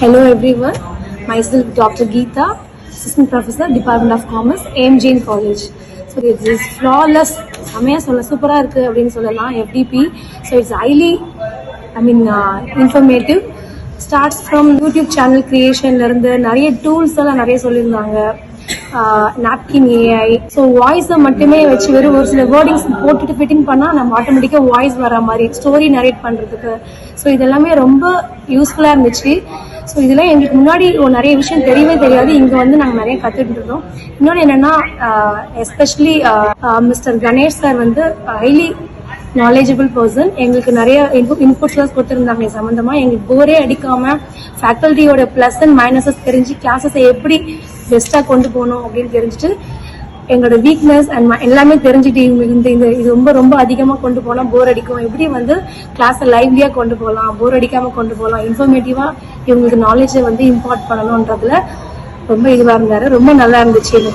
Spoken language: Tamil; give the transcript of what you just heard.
Hello everyone, myself Dr. Geeta, Assistant Professor, Department of Commerce, AM Jain College. So this is flawless, சூப்பராக இருக்குது அப்படின்னு சொல்லலாம் FDP. So it's highly, informative. Starts from YouTube channel creationலேருந்து நிறைய டூல்ஸ் எல்லாம் நிறைய சொல்லியிருந்தாங்க. நாப்கின் ஏஐ, ஸோ வாய்ஸை மட்டுமே வச்சு வெறும் ஒரு சில வேர்டிங்ஸ் போட்டுட்டு ஃபிட்டிங் பண்ணால் நம்ம ஆட்டோமேட்டிக்காக வாய்ஸ் வர மாதிரி ஸ்டோரி நரேட் பண்ணுறதுக்கு. ஸோ இதெல்லாமே ரொம்ப யூஸ்ஃபுல்லாக இருந்துச்சு. ஸோ இதெல்லாம் எங்களுக்கு முன்னாடி நிறைய விஷயம் தெரியவே தெரியாது. இங்கே வந்து நாங்கள் நிறைய கற்றுட்டு இருந்தோம். இன்னொன்று என்னென்னா, எஸ்பெஷலி மிஸ்டர் கணேஷ் சார் வந்து ஹைலி நாலேஜபிள் பர்சன். எங்களுக்கு நிறைய இன்புட்ஸ்லாம் கொடுத்துருந்தாங்க சம்மந்தமாக. எங்களுக்கு போரே அடிக்காமல் ஃபேக்கல்ட்டியோட ப்ளஸ் அண்ட் மைனஸஸ் தெரிஞ்சு கிளாஸஸை எப்படி பெஸ்ட்டாக கொண்டு போகணும் அப்படின்னு தெரிஞ்சுட்டு எங்களோட வீக்னஸ் அண்ட் எல்லாமே தெரிஞ்சுட்டு இது ரொம்ப ரொம்ப அதிகமாக கொண்டு போகலாம், போர் அடிக்கும், எப்படி வந்து கிளாஸை லைவ்லியாக கொண்டு போகலாம், போர் அடிக்காமல் கொண்டு போகலாம், இன்ஃபர்மேட்டிவாக இவங்களுக்கு நாலேஜை வந்து இம்பார்ட் பண்ணணுன்றதுல ரொம்ப இதுவாக இருந்தார். ரொம்ப நல்லா இருந்துச்சு எனக்கு.